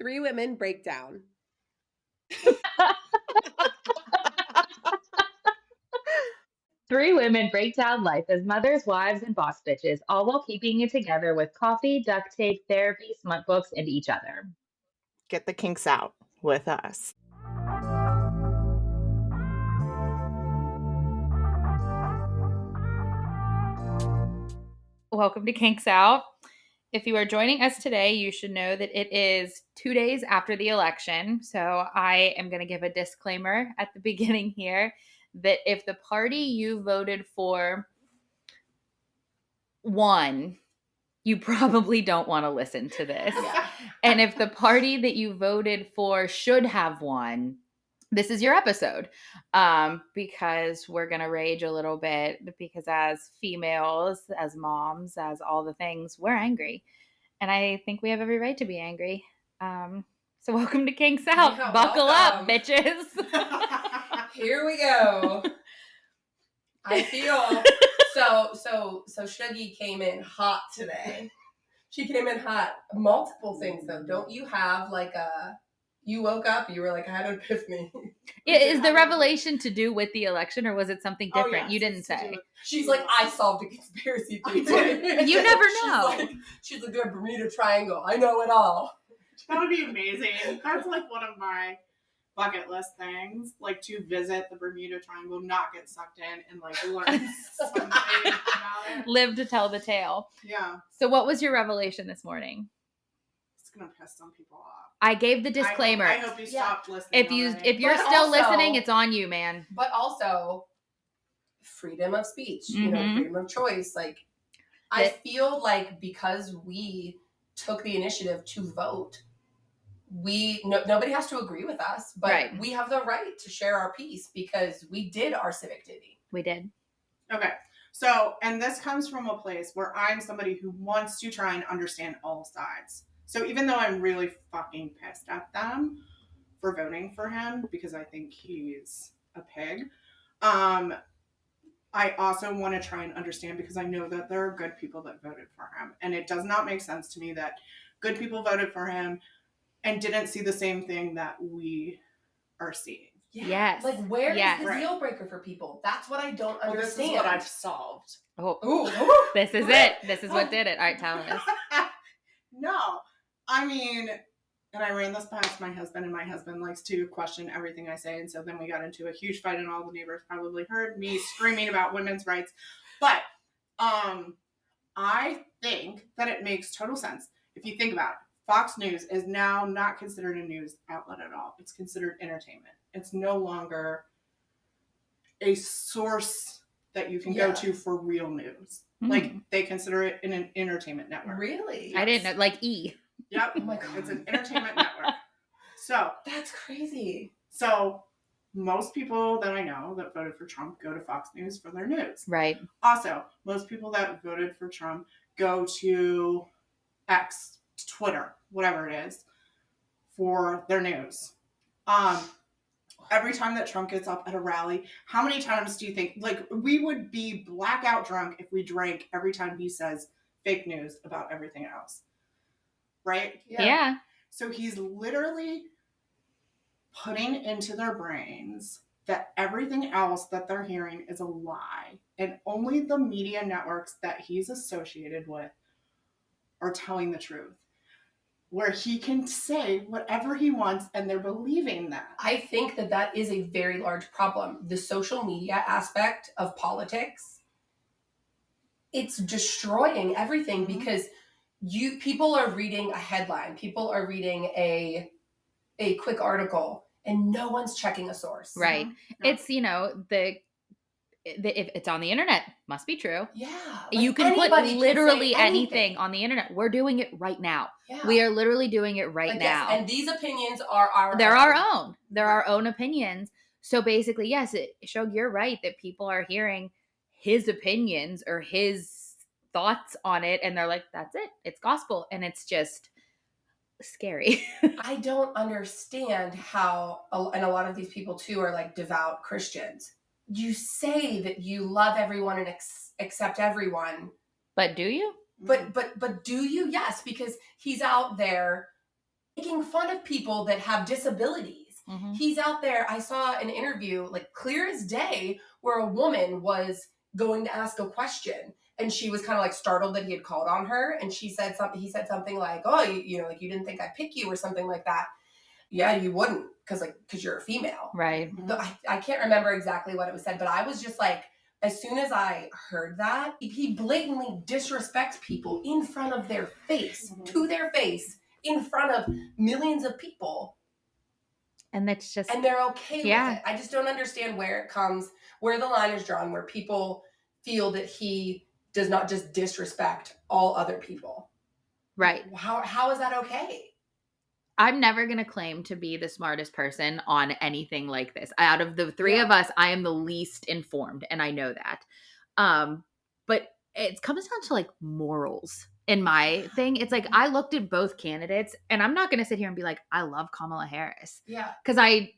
Three women break down. Three women break down life as mothers, wives, and boss bitches, all while keeping it together with coffee, duct tape, therapy, smut books, and each other. Get the kinks out with us. Welcome to Kinks Out. If you are joining us today, you should know that it is 2 days after the election. So I am going to give a disclaimer at the beginning here that if the party you voted for won, you probably don't want to listen to this. Yeah. And if the party that you voted for should have won, this is your episode, because we're going to rage a little bit because as females, as moms, as all the things, we're angry. And I think we have every right to be angry. So welcome to Kinks Out. Yeah, Buckle welcome. up, bitches. Here we go. I feel so Shuggy came in hot today. She came in hot. Multiple things though. Don't you have like you woke up, you were like, I had an epiphany. Is the revelation to do with the election or was it something different? Yes, you didn't say. She's like, I solved a conspiracy theory. You never know. She's like, the Bermuda Triangle. I know it all. That would be amazing. That's like one of my bucket list things, like to visit the Bermuda Triangle, not get sucked in, and like learn something about it. Live to tell the tale. Yeah. So what was your revelation this morning? It's gonna piss some people off. I gave the disclaimer. I hope you stopped listening. If you're But still also- listening, it's on you, man. But also freedom of speech, you know, Mhm. freedom of choice. Like, I feel like because we took the initiative to vote, nobody has to agree with us, but Right. we have the right to share our piece because we did our civic duty. We did. Okay. So, and this comes from a place where I'm somebody who wants to try and understand all sides. So even though I'm really fucking pissed at them for voting for him because I think he's a pig, I also want to try and understand because I know that there are good people that voted for him. And it does not make sense to me that good people voted for him and didn't see the same thing that we are seeing. Yeah. Yes. Like, where Yes. is the Right. deal breaker for people? That's what I don't Well, understand. this is what I've solved. Oh, Ooh. this is it. This is what did it. All right, tell us. No, I mean, and I ran this past my husband, and my husband likes to question everything I say, and so then we got into a huge fight, and all the neighbors probably heard me screaming about women's rights. But I think that it makes total sense if you think about it. Fox News is now not considered a news outlet at all. It's considered entertainment. It's no longer a source that you can go to for real news. Like, they consider it an entertainment network. Really? I didn't know. Like E. Yep. Oh my God. It's an entertainment network. So That's crazy. most people that I know that voted for Trump go to Fox News for their news. Right. Also, most people that voted for Trump go to X, Twitter, whatever it is, for their news. Every time that Trump gets up at a rally, how many times do you think, like, we would be blackout drunk if we drank every time he says fake news about everything else? Right? Yeah. So he's literally putting into their brains that everything else that they're hearing is a lie. And only the media networks that he's associated with are telling the truth. Where he can say whatever he wants and they're believing that. I think that is a very large problem. The social media aspect of politics, it's destroying everything because people are reading a headline, people are reading a quick article, and no one's checking a source. Right. Yeah. It's, if it's on the internet, must be true. Yeah. You can put literally anything on the internet. We're doing it right now. Yeah. We are literally doing it right now. Yes, and these opinions are our They're own. our own. They're our own opinions. So basically, yes, Shog, you're right that people are hearing his opinions or his thoughts on it, and they're like, that's it. It's gospel. And it's just scary. I don't understand how, and a lot of these people too are like devout Christians. You say that you love everyone and accept everyone. But do you? But do you? Yes, because he's out there making fun of people that have disabilities. Mhm. He's out there. I saw an interview, like clear as day, where a woman was going to ask a question, and she was kind of like startled that he had called on her, and she said something. He said something like, "Oh, you know, like you didn't think I'd pick you," or something like that. Yeah, you wouldn't, because you're a female. Right. I can't remember exactly what it was said, but I was just like, as soon as I heard that, he blatantly disrespects people in front of their face, to their face, in front of millions of people. And that's just, And they're okay with Yeah. it. I just don't understand where the line is drawn, where people feel that he does not just disrespect all other people. right. How is that okay? I'm never going to claim to be the smartest person on anything like this. Out of the three Yeah. of us, I am the least informed, and I know that. But it comes down to like morals in my thing. It's like I looked at both candidates, and I'm not going to sit here and be like, I love Kamala Harris. Yeah. Because I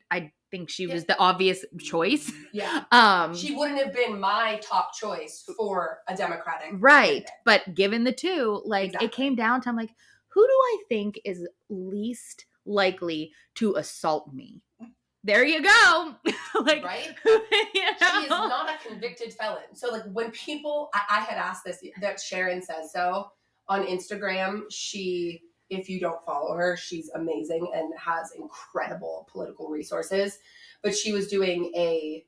think she was the obvious choice. Yeah. She wouldn't have been my top choice for a Democratic Right. candidate. But given the two, like Exactly. it came down to, I'm like, who do I think is least likely to assault me? There you go. Like, Right? you She is know? not a convicted felon. So like when people, I had asked this, that Sharon says so on Instagram. If you don't follow her, she's amazing and has incredible political resources. But she was doing a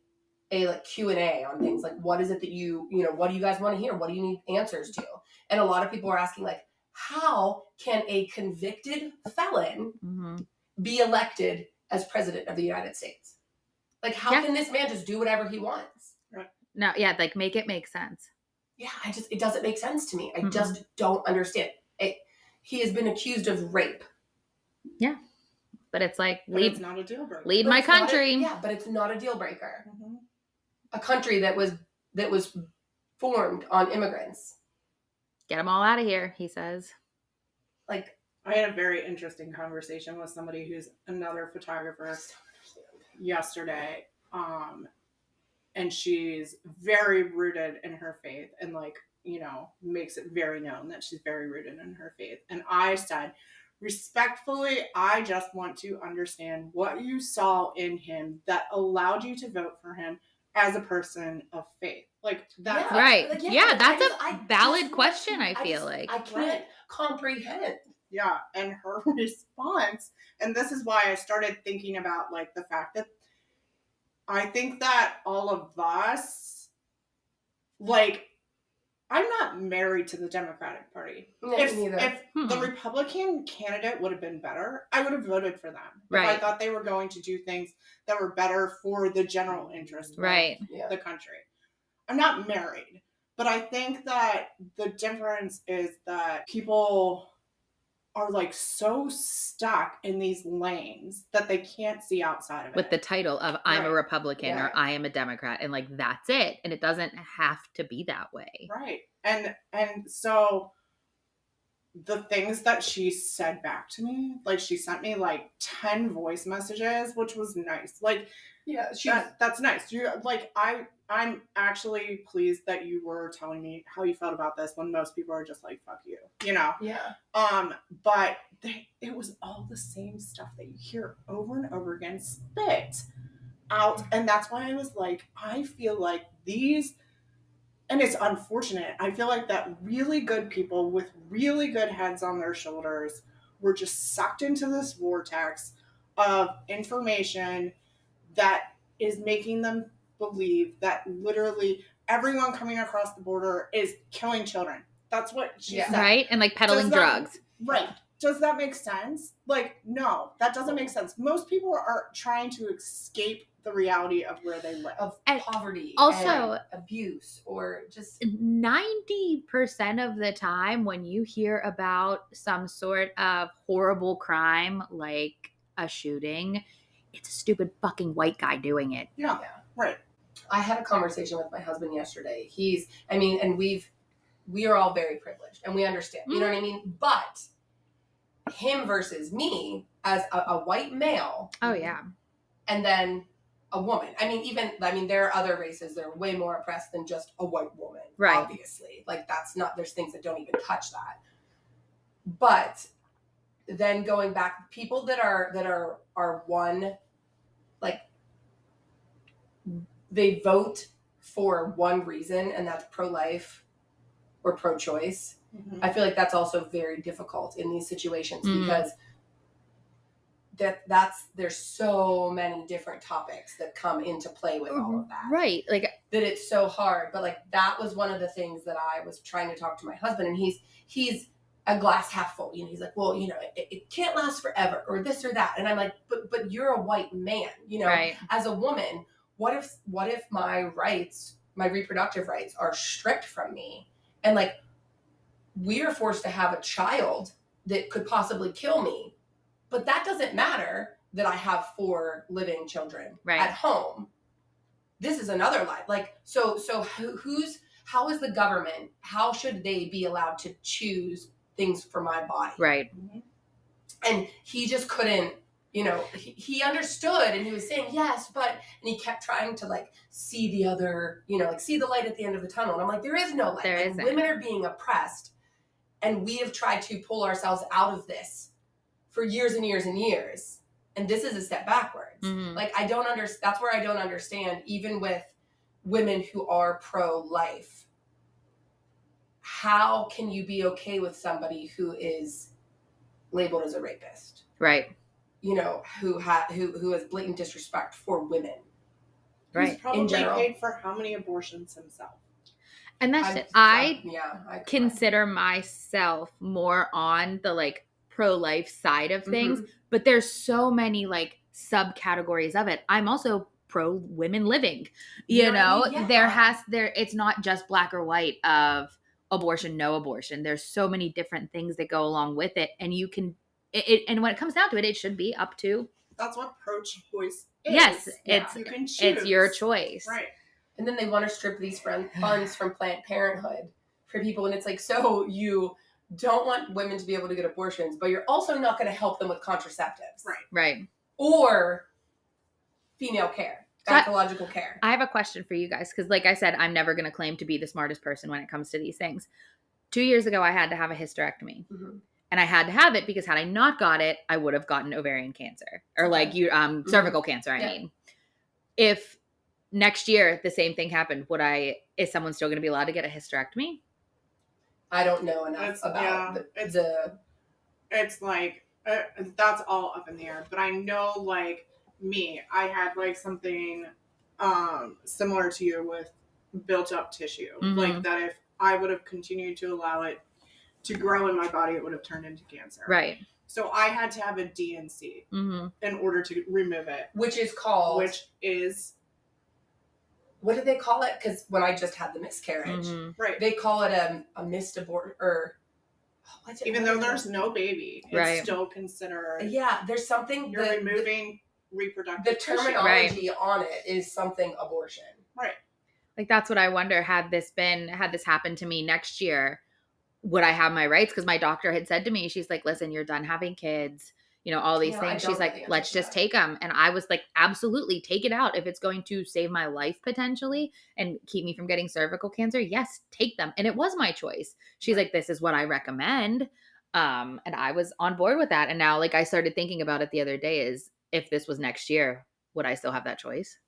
like Q&A on things like, what is it that what do you guys want to hear? What do you need answers to? And a lot of people are asking like, how can a convicted felon Mhm. be elected as president of the United States? Like, how Yeah. can this man just do whatever he wants? No, yeah, like make it make sense. Yeah, it doesn't make sense to me. I Mm-mm. just don't understand. He has been accused of rape. But it's like, But it's not a deal breaker. lead But my it's not country. but it's not a deal breaker. Mhm. A country that was formed on immigrants. Get them all out of here, he says. Like, I had a very interesting conversation with somebody who's another photographer yesterday. And she's very rooted in her faith and makes it very known that she's very rooted in her faith. And I said, respectfully, I just want to understand what you saw in him that allowed you to vote for him as a person of faith. Like that's Right. Like, yeah, that's I a valid just question, want to- I feel like. I can't comprehend. Yeah, and her response, and this is why I started thinking about like the fact that I think that all of us, like, I'm not married to the Democratic Party. No, If neither. the Republican candidate would have been better, I would have voted for them. If I Right. thought they were going to do things that were better for the general interest Right. of the country. I'm not married, but I think that the difference is that people are like so stuck in these lanes that they can't see outside of it. With the title of I'm a Right. Republican Yeah. or I am a Democrat, and like that's it. And it doesn't have to be that way. Right. And so the things that she said back to me, like she sent me like 10 voice messages, which was nice. Like, Yeah, that's nice. You like I'm actually pleased that you were telling me how you felt about this when most people are just like, fuck you, yeah. But it was all the same stuff that you hear over and over again spit out. And that's why I was like, I feel like these, and it's unfortunate, I feel like that really good people with really good heads on their shoulders were just sucked into this vortex of information that is making them believe that literally everyone coming across the border is killing children. That's what she said. Right? And like peddling drugs. Right. Does that make sense? Like, no, that doesn't make sense. Most people are trying to escape the reality of where they live. Of And poverty, also- and abuse, or just 90% of the time when you hear about some sort of horrible crime like a shooting, it's a stupid fucking white guy doing it. Yeah. Right. I had a conversation with my husband yesterday. And we are all very privileged and we understand, you know what I mean? But him versus me as a white male. Oh yeah. And then a woman. There are other races that are way more oppressed than just a white woman. Right. Obviously. Like there's things that don't even touch that. But then going back, people that are one, like, they vote for one reason, and that's pro-life or pro-choice. Mhm. I feel like that's also very difficult in these situations Mhm. because there's so many different topics that come into play with all of that. Right. Like, that it's so hard. But like, that was one of the things that I was trying to talk to my husband, and he's a glass half full. You know, he's like, well, you know, it can't last forever, or this or that. And I'm like, but you're a white man, you know, right. as a woman, what if my rights, my reproductive rights, are stripped from me, and like, we are forced to have a child that could possibly kill me, but that doesn't matter that I have 4 living children Right. at home. This is another life. Like, so how is the government, how should they be allowed to choose things for my body? Right. And he just couldn't, you know, he understood, and he was saying, yes, but, and he kept trying to like see the other, you know, like see the light at the end of the tunnel. And I'm like, there is no light. There Like, isn't. women are being oppressed, and we have tried to pull ourselves out of this for years and years and years. And this is a step backwards. Mhm. Like, I don't understand. That's where I don't understand, even with women who are pro-life. How can you be okay with somebody who is labeled as a rapist? Right. You know, who has blatant disrespect for women. Right. He's probably In general. paid for how many abortions himself? And that's it. I Consider myself more on the like pro-life side of things, Mhm. but there's so many like subcategories of it. I'm also pro women living. You know, what I mean? Yeah. it's not just black or white of abortion, no abortion. There's so many different things that go along with it, and you can and when it comes down to it, it should be up to That's what pro-choice is. yes, Yeah. You can choose. it's your choice. Right. And then they want to strip these funds from Planned Parenthood for people. And it's like, so you don't want women to be able to get abortions, but you're also not going to help them with contraceptives. Right. Right. Or female care, gynecological care. I have a question for you guys because, like I said, I'm never going to claim to be the smartest person when it comes to these things. 2 years ago, I had to have a hysterectomy. Mm-hmm. And I had to have it because had I not got it, I would have gotten ovarian cancer or like cervical cancer. I mean, if next year the same thing happened, is someone still going to be allowed to get a hysterectomy? I don't know enough about it's like that's all up in the air. But I know, like me, I had like something similar to you with built up tissue, Mhm. like that if I would have continued to allow it to grow in my body, it would have turned into cancer. Right. So I had to have a DNC in order to remove it, which is what do they call it? Because when I just had the miscarriage, right, they call it a missed abort, or even though there's no baby, it's still considered. Yeah, there's something you're removing reproductive. The terminology on it is something abortion. Right. Like, that's what I wonder. Had this happened to me next year, would I have my rights? Because my doctor had said to me, she's like, listen, you're done having kids, you know, all these things. She's like, let's just take them. And I was like, absolutely, take it out. If it's going to save my life potentially and keep me from getting cervical cancer, yes, take them. And it was my choice. She's like, this is what I recommend. And I was on board with that. And now, like, I started thinking about it the other day, is if this was next year, would I still have that choice?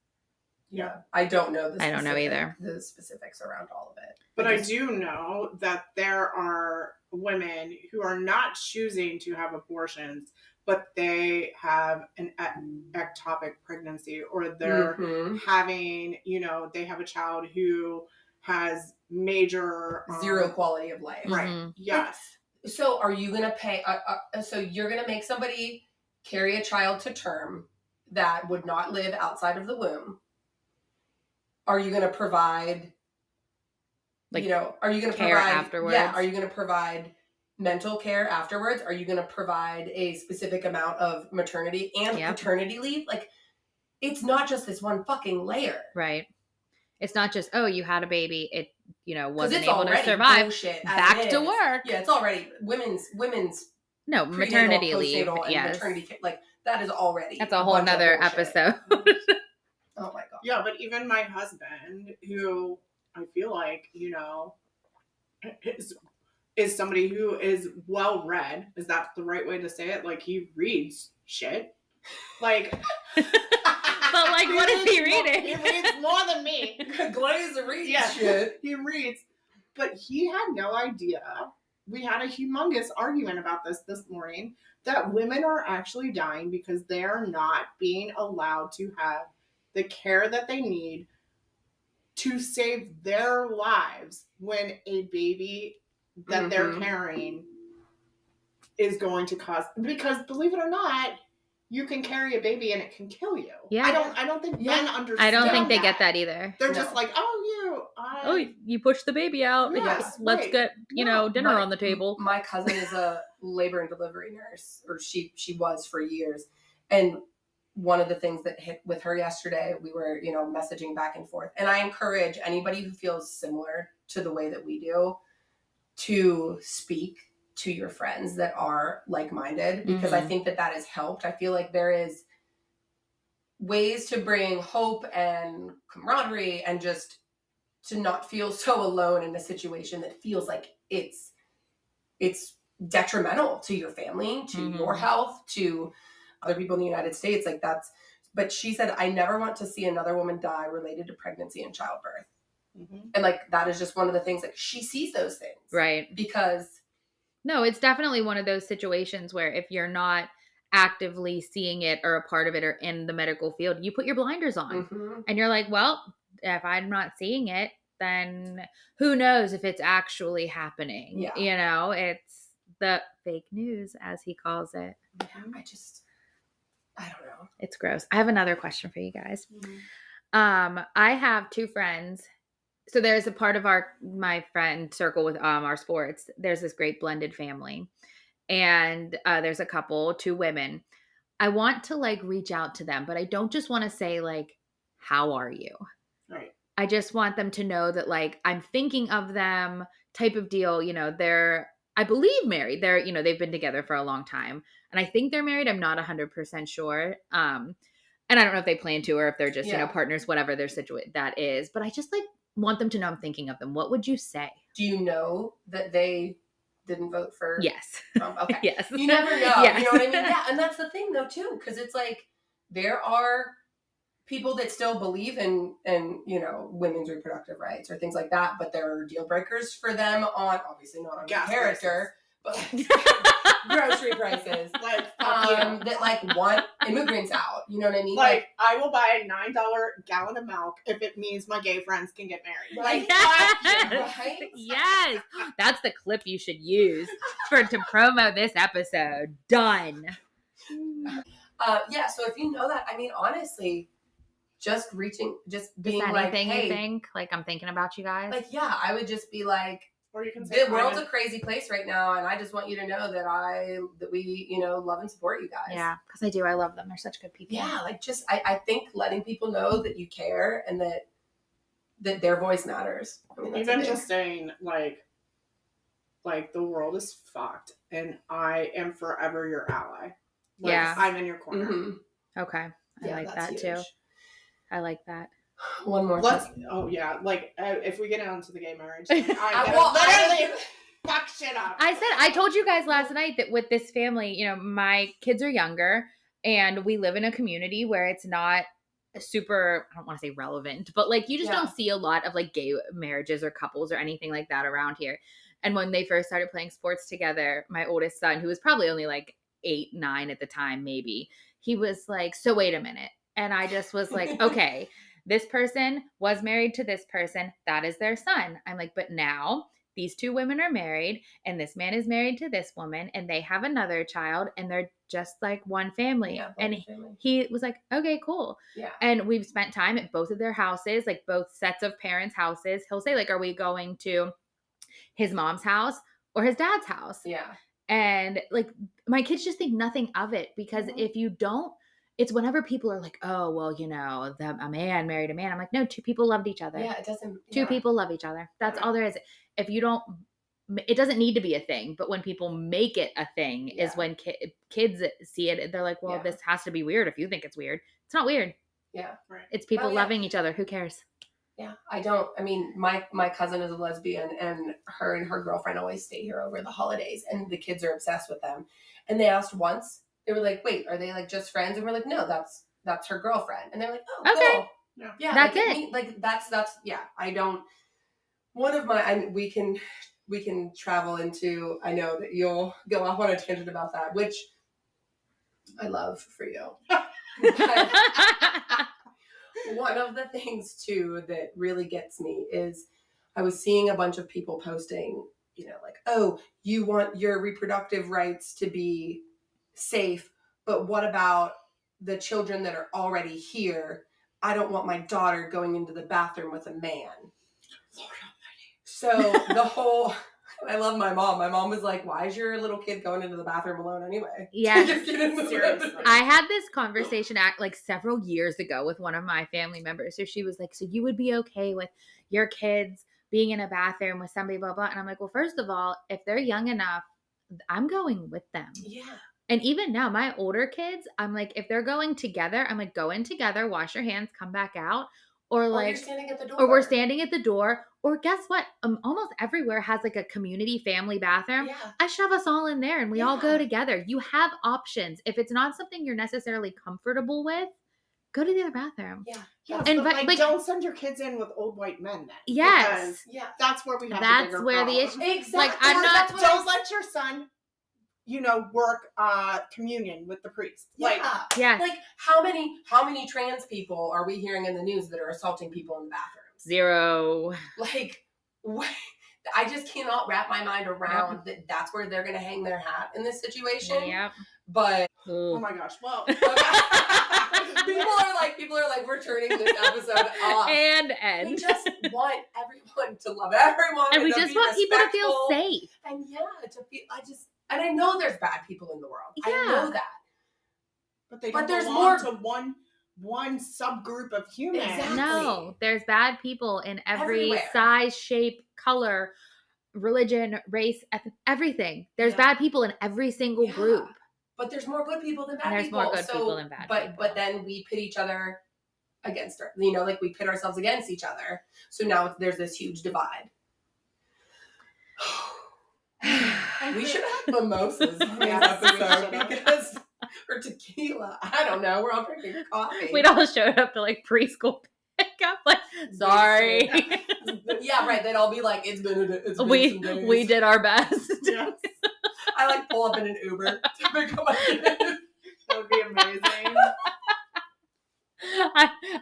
Yeah, I don't know. I don't know either. The specifics around all of it. But I do know that there are women who are not choosing to have abortions, but they have an ectopic pregnancy, or they're having, you know, they have a child who has major zero quality of life. Right. Yes. So are you going to pay? So you're going to make somebody carry a child to term that would not live outside of the womb? Are you going to provide, are you going to care provide afterwards? Yeah. Are you going to provide mental care afterwards? Are you going to provide a specific amount of maternity and paternity leave? Like, it's not just this one fucking layer. Right. It's not just, oh, you had a baby. It, wasn't it's able to survive. Bullshit, back to work. Yeah. It's already women's no maternity leave. Yes. Maternity, like, that is already. That's a whole nother episode. Oh my God. Yeah, but even my husband, who I feel like, is somebody who is well read. Is that the right way to say it? Like, he reads shit. Like, But like, what is he reading? He reads more than me. Glaze reads Yeah, shit. he reads. But he had no idea. We had a humongous argument about this morning, that women are actually dying because they are not being allowed to have the care that they need to save their lives when a baby that they're carrying is going to cause, because believe it or not, you can carry a baby and it can kill you. Yeah. I don't think men understand. I don't think they get that either. They're just like, you push the baby out. Yes, Let's right. get, dinner on the table. My cousin is a labor and delivery nurse, or she was for years. And one of the things that hit with her yesterday, we were, messaging back and forth. And I encourage anybody who feels similar to the way that we do to speak to your friends that are like-minded, because I think that has helped. I feel like there is ways to bring hope and camaraderie, and just to not feel so alone in a situation that feels like it's detrimental to your family, to your health, to other people in the United States. Like, but she said, I never want to see another woman die related to pregnancy and childbirth. And like, that is just one of the things, like, she sees those things. Right. Because no, it's definitely one of those situations where if you're not actively seeing it or a part of it or in the medical field, you put your blinders on and you're like, well, if I'm not seeing it, then who knows if it's actually happening. Yeah. It's the fake news, as he calls it. Yeah, I don't know. It's gross. I have another question for you guys. I have two friends. So there's a part of my friend circle with our sports. There's this great blended family, and there's a couple, two women. I want to like reach out to them, but I don't just want to say like, how are you? Right. I just want them to know that like, I'm thinking of them, type of deal. They're, I believe, married. They're, they've been together for a long time, and I think they're married. I'm not 100% sure. And I don't know if they plan to, or if they're just, partners, whatever their situation that is. But I just like want them to know I'm thinking of them. What would you say? Do you know that they didn't vote for Yes. Trump? Okay. Yes. You never know. Yes. You know what I mean? Yeah. And that's the thing though, too, because it's like, there are people that still believe in women's reproductive rights or things like that, but there are deal breakers for them on, obviously not on character, but grocery prices, like that like want immigrants out. You know what I mean? Like, I will buy a $9 gallon of milk if it means my gay friends can get married. Like, yes. right? Yes. That's the clip you should use to promo this episode. Done. Yeah. So if you know that, I mean, honestly, just being anything like, hey, you think? Like, I'm thinking about you guys. like, yeah, I would just be like, or you can say, the world's a crazy place right now, and I just want you to know that we love and support you guys. Yeah, because I do. I love them. They're such good people. Yeah, like, just I think letting people know that you care and that their voice matters. I mean, even just saying like the world is fucked, and I am forever your ally. Like, yeah, I'm in your corner. Okay, I like that huge. too. I like that. One more. Like, if we get into the gay marriage thing, I literally fuck shit up. I told you guys last night that with this family, my kids are younger, and we live in a community where it's not super, I don't want to say relevant, but like, you just don't see a lot of like gay marriages or couples or anything like that around here. And when they first started playing sports together, my oldest son, who was probably only like 8, 9 at the time, maybe, he was like, so wait a minute. And I just was like, okay, this person was married to this person. That is their son. I'm like, but now these two women are married, and this man is married to this woman, and they have another child, and they're just like one family. Yeah, and family. He was like, okay, cool. Yeah. And we've spent time at both of their houses, like both sets of parents' houses. He'll say like, are we going to his mom's house or his dad's house? Yeah. And like, my kids just think nothing of it, because if you don't, it's whenever people are like, oh, well, a man married a man. I'm like, no, two people loved each other. Yeah, it doesn't. Two people love each other. That's all there is. If you don't, it doesn't need to be a thing. But when people make it a thing is when kids see it. They're like, well, this has to be weird if you think it's weird. It's not weird. Yeah. Right. It's people loving each other. Who cares? Yeah, I mean, my cousin is a lesbian, and her girlfriend always stay here over the holidays, and the kids are obsessed with them. And they asked once, they were like, "Wait, are they like just friends?" And we're like, "No, that's her girlfriend." And they're like, "Oh, Okay. cool." Yeah. Yeah, That's like, it. like that's yeah. I don't. One of my, we can travel into. I know that you'll go off on a tangent about that, which I love for you. But one of the things too that really gets me is I was seeing a bunch of people posting, like, oh, you want your reproductive rights to be safe, but what about the children that are already here? I don't want my daughter going into the bathroom with a man. Lord Almighty. So the whole, I love my mom. My mom was like, why is your little kid going into the bathroom alone anyway? Yes. Seriously. I had this conversation like several years ago with one of my family members. So she was like, so you would be okay with your kids being in a bathroom with somebody, blah, blah. And I'm like, well, first of all, if they're young enough, I'm going with them. Yeah. And even now, my older kids, I'm like, if they're going together, I'm like, go in together, wash your hands, come back out. Or Or like, you're standing at the door. or we're standing at the door. Or guess what? Almost everywhere has like a community family bathroom. Yeah. I shove us all in there and we all go Yeah. together. You have options. If it's not something you're necessarily comfortable with, go to the other bathroom. Yeah. Yeah, And but but- like, but- don't send your kids in with old white men then. Yes. Because Yeah. that's where we have the That's bigger where the problem. issue. Exactly. Like, I'm Or not. That's what don't let your son, work communion with the priest. Like, Yeah. Yes. Like how many trans people are we hearing in the news that are assaulting people in the bathrooms? 0. Like, I just cannot wrap my mind around that. That's where they're going to hang their hat in this situation. Yep. But oh my gosh. Well, people are like, we're turning this episode off. And We end. just want everyone to love everyone, And we to just be want people to feel respectful. safe. And to be. And I know there's bad people in the world. I Yeah. know that. but they But don't there's belong more- to one subgroup of humans. Exactly. No, there's bad people in every Everywhere. size, shape, color, religion, race, everything. There's Yeah. bad people in every single Yeah. group. But there's more good people than bad And there's people. more good people than bad but, people. But then we pit each other against her. Like we pit ourselves against each other. So now there's this huge divide. We should have mimosas on this Yes, we episode should've. because, or tequila. I don't know. We're all drinking coffee. We'd all showed up to like preschool pickup. Like, sorry. Yeah, right. They'd all be like, it's been some we days. did our best. Yes. I like pull up in an Uber to pick up my kids. That would be amazing.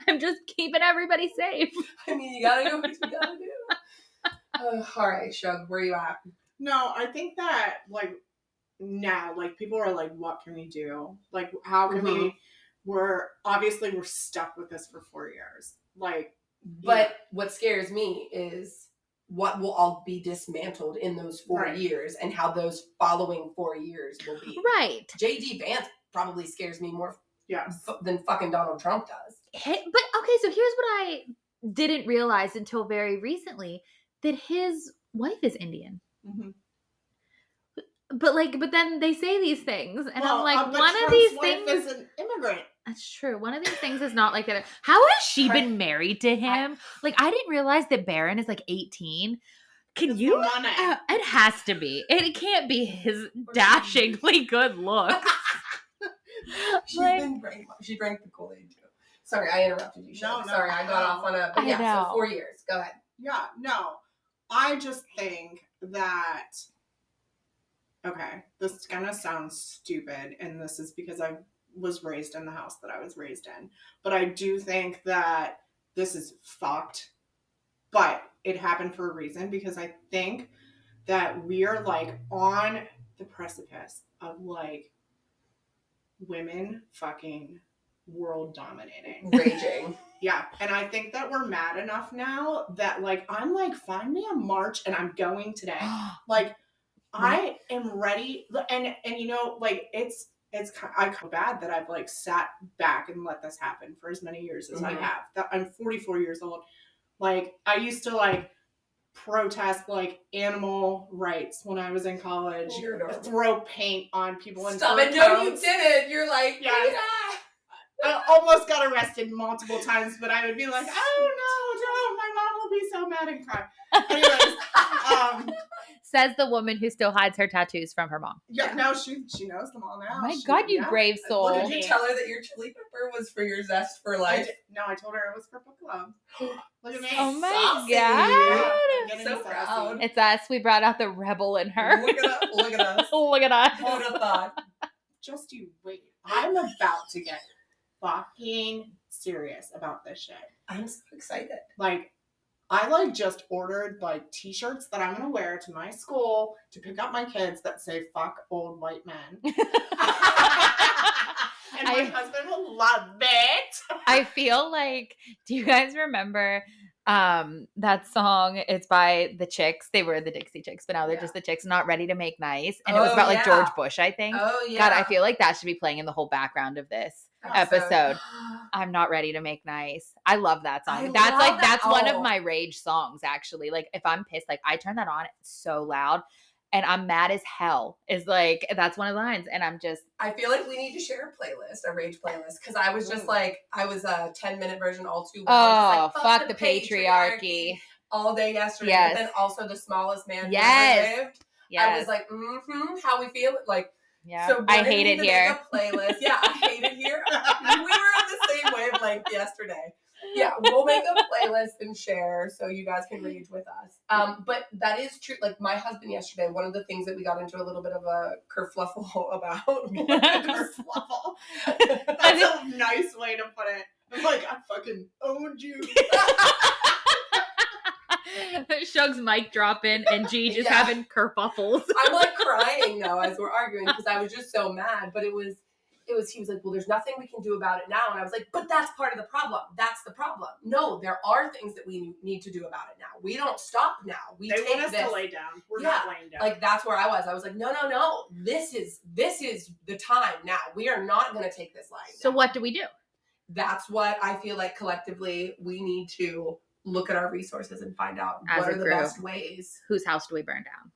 I'm just keeping everybody safe. I mean, you gotta do what you gotta do. All right, Shug, where you at? No, I think that now, people are like, what can we do? Like, how can we? We're stuck with this for 4 years. But what scares me is what will all be dismantled in those 4 Right. years and how those following 4 years will be. Right. J.D. Vance probably scares me more yes, than fucking Donald Trump does. But okay, so here's what I didn't realize until very recently, that his wife is Indian. mm-hmm. But then they say these things, and I'm like, but one of Trump's these wife things is an immigrant. That's true. One of these things is not like that. How has she been married to him? I didn't realize that Barron is like 18. Can It's you? the money. It has to be. It can't be his dashingly good looks. She's Like- been brainwashed. She drank the Kool-Aid too. Sorry, I interrupted you. Shug. No, Sorry, I got off on a. But I yeah, know. so 4 years. Go ahead. Yeah, no. I just think that, okay, this is gonna sound stupid, and this is because I was raised in the house that I was raised in. But I do think that this is fucked. But it happened for a reason, because I think that we are on the precipice of women fucking world dominating. Raging. Yeah, and I think that we're mad enough now that I'm find me a march and I'm going today. I am ready, and it's I feel bad that I've sat back and let this happen for as many years as I Mhm. have. That I'm 44 years old. I used to protest animal rights when I was in college. You're adorable. Throw paint on people in Stop fur it! No, you coats. didn't. You're like, Yes. "Ah." I almost got arrested multiple times, but I would be like, oh no, don't, my I'll be so mad and cry. Anyways, Says the woman who still hides her tattoos from her mom. yeah, no, she knows them all now. Oh my God, you brave soul. Did you tell her that your chili pepper was for your zest for life? No, I told her it was for book club. Look at me. Oh my Saucy. God. I'm getting So sassy. proud. It's us. We brought out the rebel in her. Look at us. Look at us. Who would have thought? Just you wait. I'm about to get fucking serious about this shit. I'm so excited. Like, I just ordered t-shirts that I'm gonna wear to my school to pick up my kids that say "fuck old white men," and my husband will love it. I feel like, do you guys remember that song? It's by the Chicks. They were the Dixie Chicks, but now they're just the Chicks, Not Ready to Make Nice. And it was about George Bush, I think. Oh yeah. God, I feel like that should be playing in the whole background of this episode. I'm not ready to make nice. I love that song. That's one of my rage songs, actually. Like, if I'm pissed, I turn that on, it's so loud. And I'm mad as hell that's one of the lines. And I feel like we need to share a playlist, a rage playlist. Because I was just I was a 10-minute version all too well. Oh, fuck the patriarchy. All day yesterday. Yes. But then also The Smallest Man Who Yes. Ever Lived. Yes. I was like, how we feel. Yeah. So I hate it here. Make a playlist. Yeah, I hate it here. We were on the same wavelength yesterday. Yeah, we'll make a playlist and share so you guys can rage with us. But that is true. Like my husband yesterday, one of the things that we got into a little bit of a kerfluffle about. Kerfluffle. That's a nice way to put it. I'm like, I fucking owned you. Shug's mic dropping and G just having kerfuffles. I'm crying now as we're arguing because I was just so mad. But he was like, well, there's nothing we can do about it now. And I was like, but that's part of the problem. That's the problem. No, there are things that we need to do about it now. We don't stop now. They want us to lay down. We're not laying down. That's where I was. I was like, no. This is the time now. We are not going to take this line. So what do we do? That's what I feel like collectively we need to look at our resources and find out what are the best ways. Whose house do we burn down?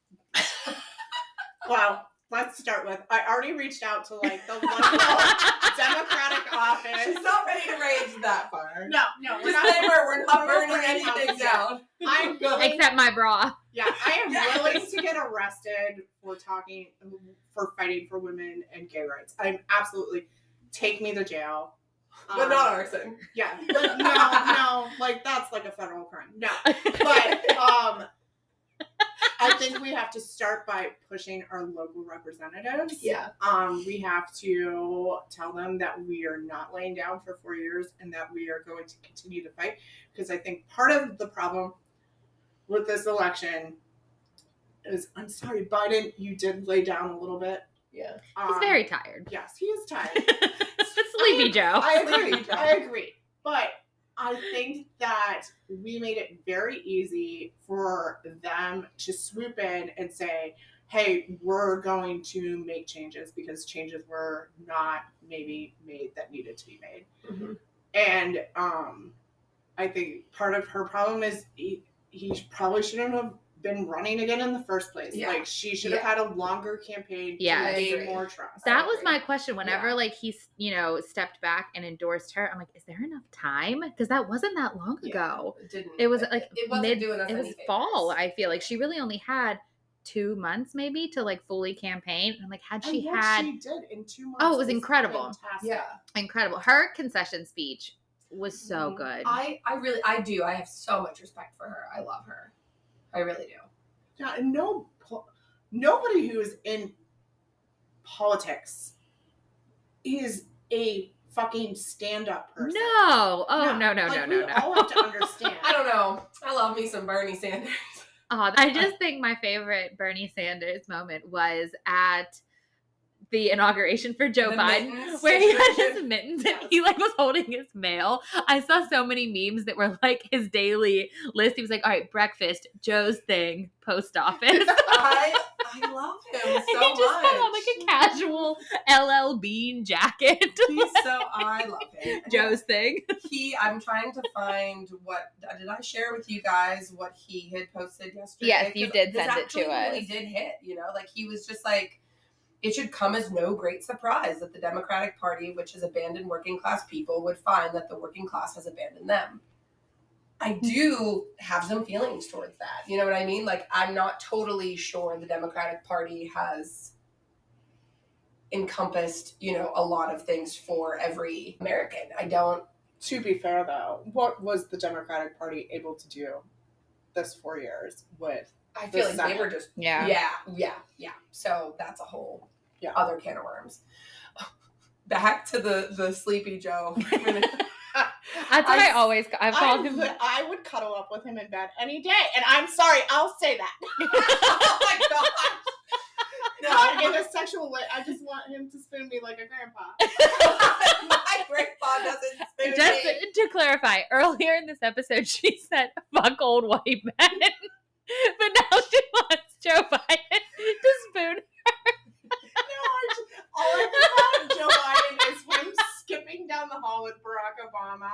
Well, let's start with, I already reached out to the local Democratic office. She's not ready to rage that far. No. We're not burning anything down. I'm willing, except my bra. Yeah, I am willing to get arrested for fighting for women and gay rights. I'm absolutely, take me to jail. But not arson. Yeah. But no, that's a federal crime. No. But I think we have to start by pushing our local representatives. Yeah. We have to tell them that we are not laying down for 4 years and that we are going to continue to fight. Because I think part of the problem with this election is, I'm sorry, Biden, you did lay down a little bit. Yeah. He's very tired. Yes, he is tired. Sleepy Joe. I agree. But I think that we made it very easy for them to swoop in and say, hey, we're going to make changes because changes were not maybe made that needed to be made. Mm-hmm. And I think part of her problem is he probably shouldn't have been running again in the first place. Yeah. She should have had a longer campaign to gain more trust. That was my question. Whenever he stepped back and endorsed her, I'm like, is there enough time? Because that wasn't that long ago. It didn't. It was it wasn't doing us it was any favors. fall. I feel like she really only had 2 months maybe to fully campaign. And I'm like, she did in 2 months. Oh, it was incredible. Fantastic. Yeah. Incredible. Her concession speech was so good. I do. I have so much respect for her. I love her. I really do. Yeah, and nobody who is in politics is a fucking stand-up person. No. Oh, no. We all have to understand. I don't know. I love me some Bernie Sanders. Oh, I just think my favorite Bernie Sanders moment was at the inauguration for Joe Biden, where he had his mittens and he was holding his mail. I saw so many memes that were his daily list. He was like, all right, breakfast, Joe's thing, post office. I love him so he just much. had on a casual LL Bean jacket. I love him. Joe's thing. I'm trying to find did I share with you guys what he had posted yesterday? Yes, you did send it to us. Really did hit, he was just it should come as no great surprise that the Democratic Party, which has abandoned working class people, would find that the working class has abandoned them. I do have some feelings towards that. You know what I mean? Like, I'm not totally sure the Democratic Party has encompassed, a lot of things for every American. I don't. To be fair, though, what was the Democratic Party able to do this 4 years with? I feel like they were just. Yeah. Yeah. So that's a whole Yeah. other can of worms. Back to the Sleepy Joe. That's what I've called him. I would cuddle up with him in bed any day, and I'm sorry, I'll say that. Oh my gosh. Not in a sexual way. I just want him to spoon me like a grandpa. My grandpa doesn't spoon Just me. to clarify, earlier in this episode, she said, fuck old white men. But now she wants Joe Biden to spoon. All I think about Joe Biden is him skipping down the hall with Barack Obama,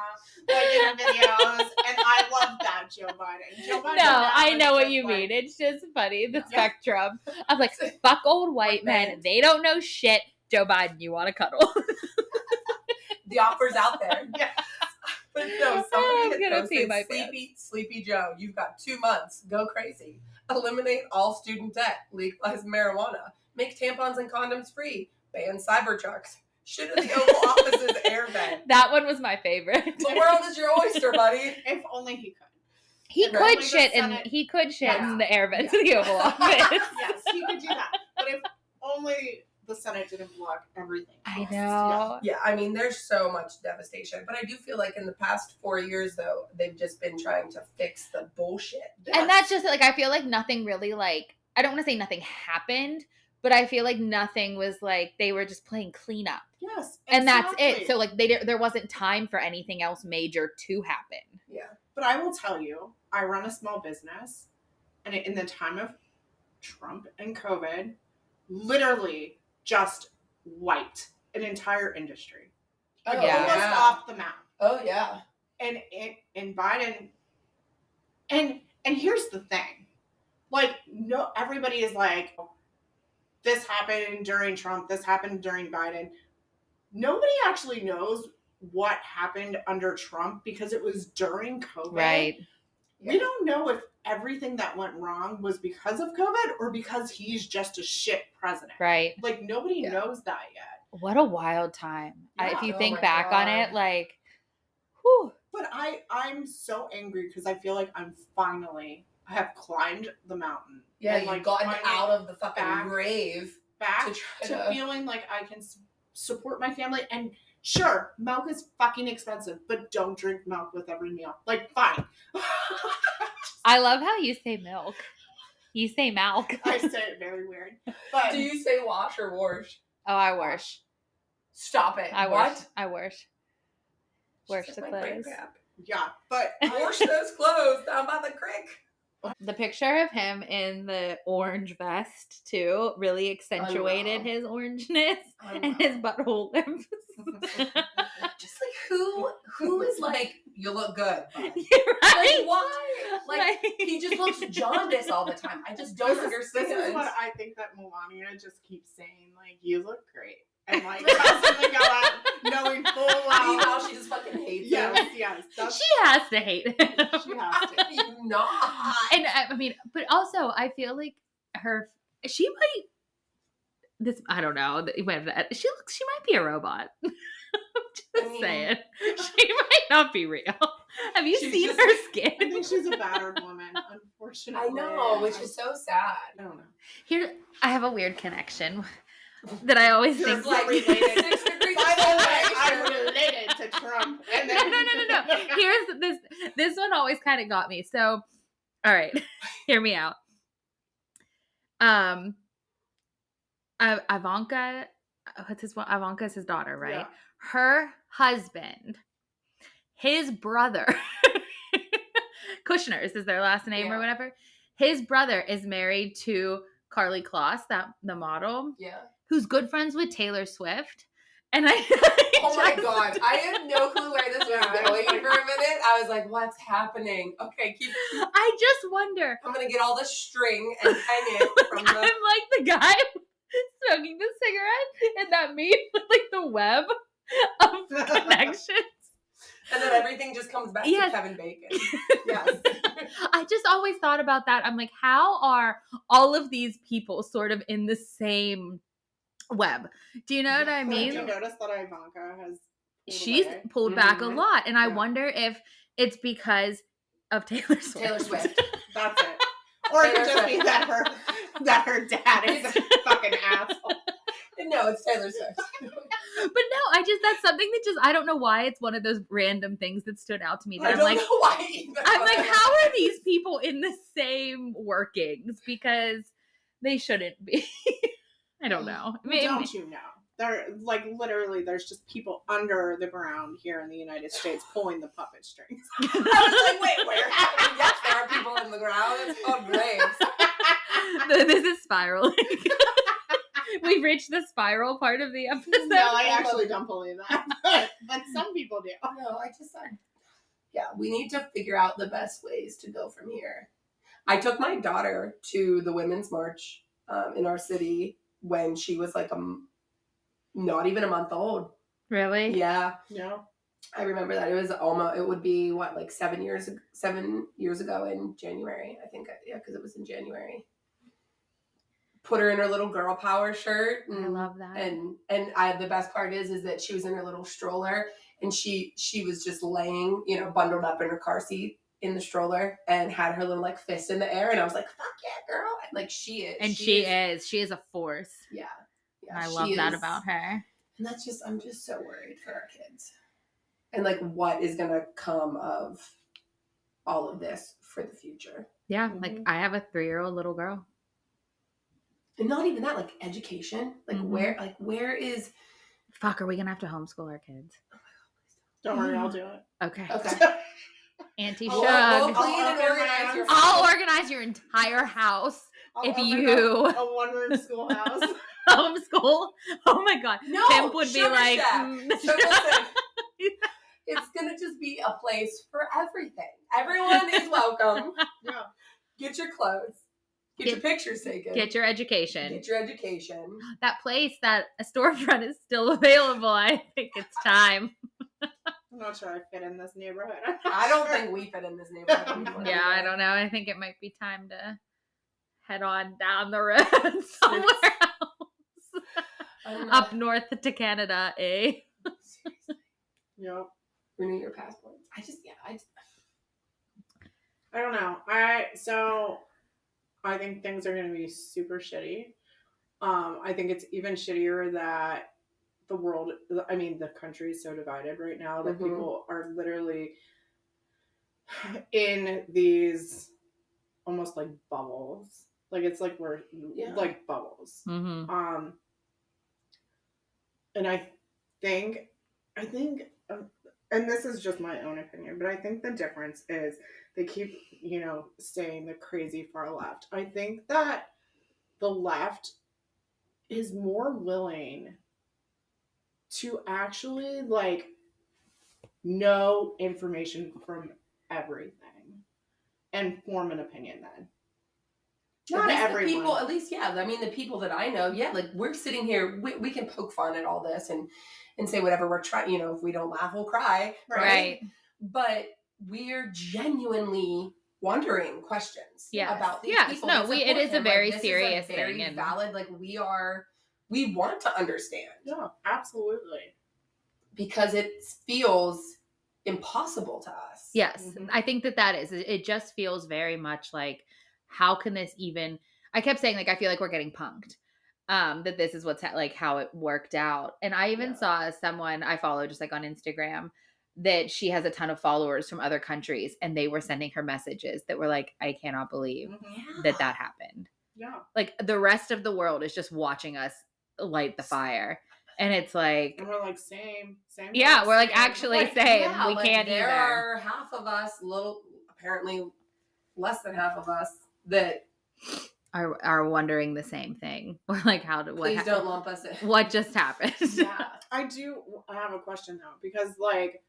like in videos, and I love that Joe Biden. Joe Biden. No, I know what you mean. It's just funny, the spectrum. I'm like, fuck old white men. They don't know shit. Joe Biden, you want to cuddle. The offer's out there. Yeah. But no, somebody had gonna pee posted, my pants. Sleepy Joe, you've got 2 months. Go crazy. Eliminate all student debt. Legalize marijuana. Make tampons and condoms free. Ban Cybertrucks. Shit in the Oval Office's air vent. That one was my favorite. The world is your oyster, buddy. If only he could. He Right. could shit in the air vents of the Oval Yes, Office. yes, he could do that. But if only the Senate didn't block everything. I else. know. Yeah, I mean, there's so much devastation. But I do feel like in the past 4 years, though, they've just been trying to fix the bullshit. And that's just like, I feel like nothing really I don't want to say nothing happened, but I feel like nothing was like, they were just playing cleanup. Yes. And that's exactly. it. So like there wasn't time for anything else major to happen. Yeah. But I will tell you, I run a small business, and in the time of Trump and COVID, literally just wiped an entire industry. Like, almost off the map. Oh, yeah. And Biden, and here's the thing, like, no, everybody is like, this happened during Trump, this happened during Biden. Nobody actually knows what happened under Trump because it was during COVID. Right. We don't know if everything that went wrong was because of COVID or because he's just a shit president. Right. Like, nobody knows that yet. What a wild time. Yeah. If you Oh think my back on God. it, like, whew. But I'm so angry because I feel like I have climbed the mountain. Yeah, and, you've gotten finally out of the fucking back- grave back to try to to... feeling like I can support my family. And sure, milk is fucking expensive, but don't drink milk with every meal. Like, fine. I love how you say milk. You say milk. I say it very weird. But Do you say wash or wash? Oh, I wash. Stop it. I What? wash. I wash. Wash She's the like my clothes. grandpap. yeah, but Wash those clothes down by the creek. The picture of him in the orange vest too really accentuated Unreal. his orangeness and his butthole lips. Just like who is like, you look good. bud. You're right. Like, why? Like, he just looks jaundiced all the time. I just don't understand. This is what I think that Melania just keeps saying. Like, you look great. And like, constantly go out knowing full well. Meanwhile, she just fucking hates him. Yes. That's, She has to hate him. she has to. You not. And I mean, but also I feel like she might. This I don't know. She might be a robot. I'm just saying, she might not be real. Have you She's seen just- her I skin? think she's a battered woman, unfortunately. I know, which is so sad. I don't know. Here, I have a weird connection that I always You're think. like related. 6 degrees By the way, separation. I'm related to Trump. And then No. Here's this one always kind of got me. So, all right, hear me out. Ivanka, Ivanka's his daughter, right? Yeah. Her husband, his brother, Kushner's is their last name or Yeah. whatever. His brother is married to Carly Kloss, the model, Yeah. who's good friends with Taylor Swift. And Oh my god, I had no clue where this was going for a minute. I was like, what's happening? Okay, keep I just wonder. I'm gonna get all the string and hang it from I'm the like the guy smoking the cigarette and that meme with like the web of connections. and then everything just comes back Yes. to Kevin Bacon. Yes. I just always thought about that. I'm like, how are all of these people sort of in the same web? Do you know what I Have mean? you noticed that Ivanka has pulled She's away? pulled back a Mhm. lot. And I Yeah. wonder if it's because of Taylor Swift. Taylor Swift. That's it. Or it could Taylor just be Swift. that her dad is a fucking asshole. No, it's Taylor Swift. But no, that's something that just, I don't know why it's one of those random things that stood out to me. That I I'm don't like, know why either. I'm like, how are these people in the same workings? Because they shouldn't be. I don't know. Well, don't you know? They're like literally there's just people under the ground here in the United States pulling the puppet strings. I was like, wait, where? Yes, there are people in the ground. It's called graves. This is spiraling. We've reached the spiral part of the episode. No, I actually don't believe that. But some people do. No, yeah, we need to figure out the best ways to go from here. I took my daughter to the Women's March in our city when she was like not even a month old. Really? Yeah. No. I remember that. It would be what, like 7 years ago in January, I think. Yeah, because it was in January. Put her in her little girl power shirt. I love that. And the best part is that she was in her little stroller and she was just laying, bundled up in her car seat in the stroller and had her little like fist in the air. And I was like, fuck yeah, girl. And like she is. And she is a force. Yeah. And I love that about her. And I'm just so worried for our kids. And like what is going to come of all of this for the future. Yeah. Like I have a 3-year-old little girl. And not even that, like education. Like where is... Fuck, are we going to have to homeschool our kids? Don't worry, I'll do it. Okay. Auntie Shug. I'll organize your entire house if you... A one-room schoolhouse. Homeschool? Oh my God. No, Pimp would be like... It's going to just be a place for everything. Everyone is welcome. Yeah. Get your clothes. Get your pictures taken. Get your education. Get your education. That place, that a storefront is still available. I think it's time. I'm not sure I fit in this neighborhood. I don't think we fit in this neighborhood anymore. Yeah, I don't know. I think it might be time to head on down the road somewhere else. Up north to Canada, eh? Seriously. Yep. Renew your passports. I don't know. I think things are going to be super shitty. I think it's even shittier that the country is so divided right now that people are literally in these almost like bubbles. Like it's like we're like bubbles. Mm-hmm. And I think, and this is just my own opinion, but I think the difference is they keep, saying the crazy far left. I think that the left is more willing to actually like know information from everything and form an opinion then. Not everyone. People, at least, yeah. I mean, the people that I know, yeah, like we're sitting here, we can poke fun at all this and say whatever we're trying, if we don't laugh, we'll cry. Right. But we're genuinely wondering questions about these people. No, it is a very serious thing. Very and valid. Like we want to understand. Yeah, absolutely. Because it feels impossible to us. Yes, I think that is. It just feels very much like, how can this even... I kept saying, like, I feel like we're getting punked. That this is what's like how it worked out. And I even saw someone I follow just like on Instagram that she has a ton of followers from other countries, and they were sending her messages that were like, I cannot believe that happened. Yeah. Like the rest of the world is just watching us light the fire. And it's like, and we're like, same. Yeah, we're like, actually same. We can't there either. There are half of us, apparently less than half of us, that are wondering the same thing. We're like, please don't lump us in. What just happened? Yeah. I have a question though, because like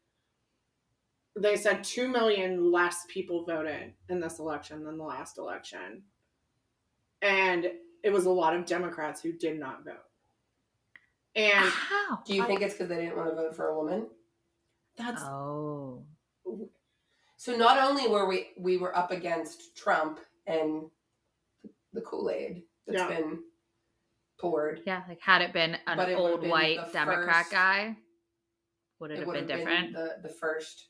they said 2 million less people voted in this election than the last election. And it was a lot of Democrats who did not vote. And how? Do you think it's because they didn't want to vote for a woman? That's So not only were we were up against Trump and the Kool-Aid that's been poured. Yeah, like had it been an But it old would've been white the Democrat first- guy, would it It have would been have different? been the first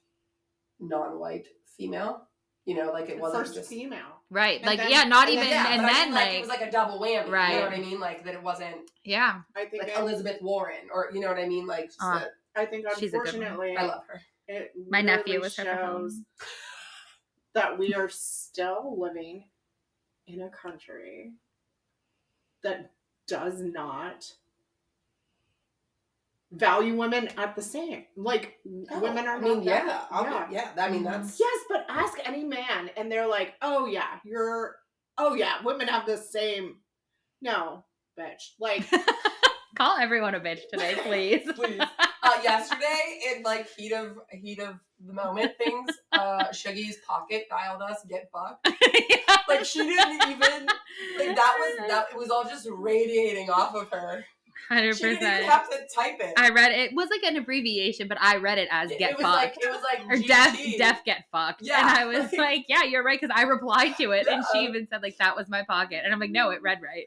non-white female. You know, like it The wasn't first just female. Right. And Like, then- yeah, not and even, then, and but I then mean, like, it was like a double whammy. You Right. know what I mean? Like that it wasn't yeah. I think like Elizabeth Warren or you know what I mean? Like just I think She's a good one. unfortunately I love her. it My nephew literally was her for shows Halloween. that we are still living in a country that does not value women at the same. Like women are I mean, not yeah, that- yeah. I mean, that's Yes, but ask any man and they're like, oh yeah, women have the same. No, bitch. Like, Call everyone a bitch today, please. please. Yesterday, in like heat of the moment things, Shuggy's pocket dialed us, get fucked. Yeah. Like she didn't even like that it was all just radiating off of her. 100%. She didn't even have to type it. I read it. It was like an abbreviation, but I read it as get it was fucked. like or GT. deaf get fucked. Yeah, And I was like, yeah, you're right, because I replied to it and she Yeah. even said like that was my pocket. And I'm like, no, it read right.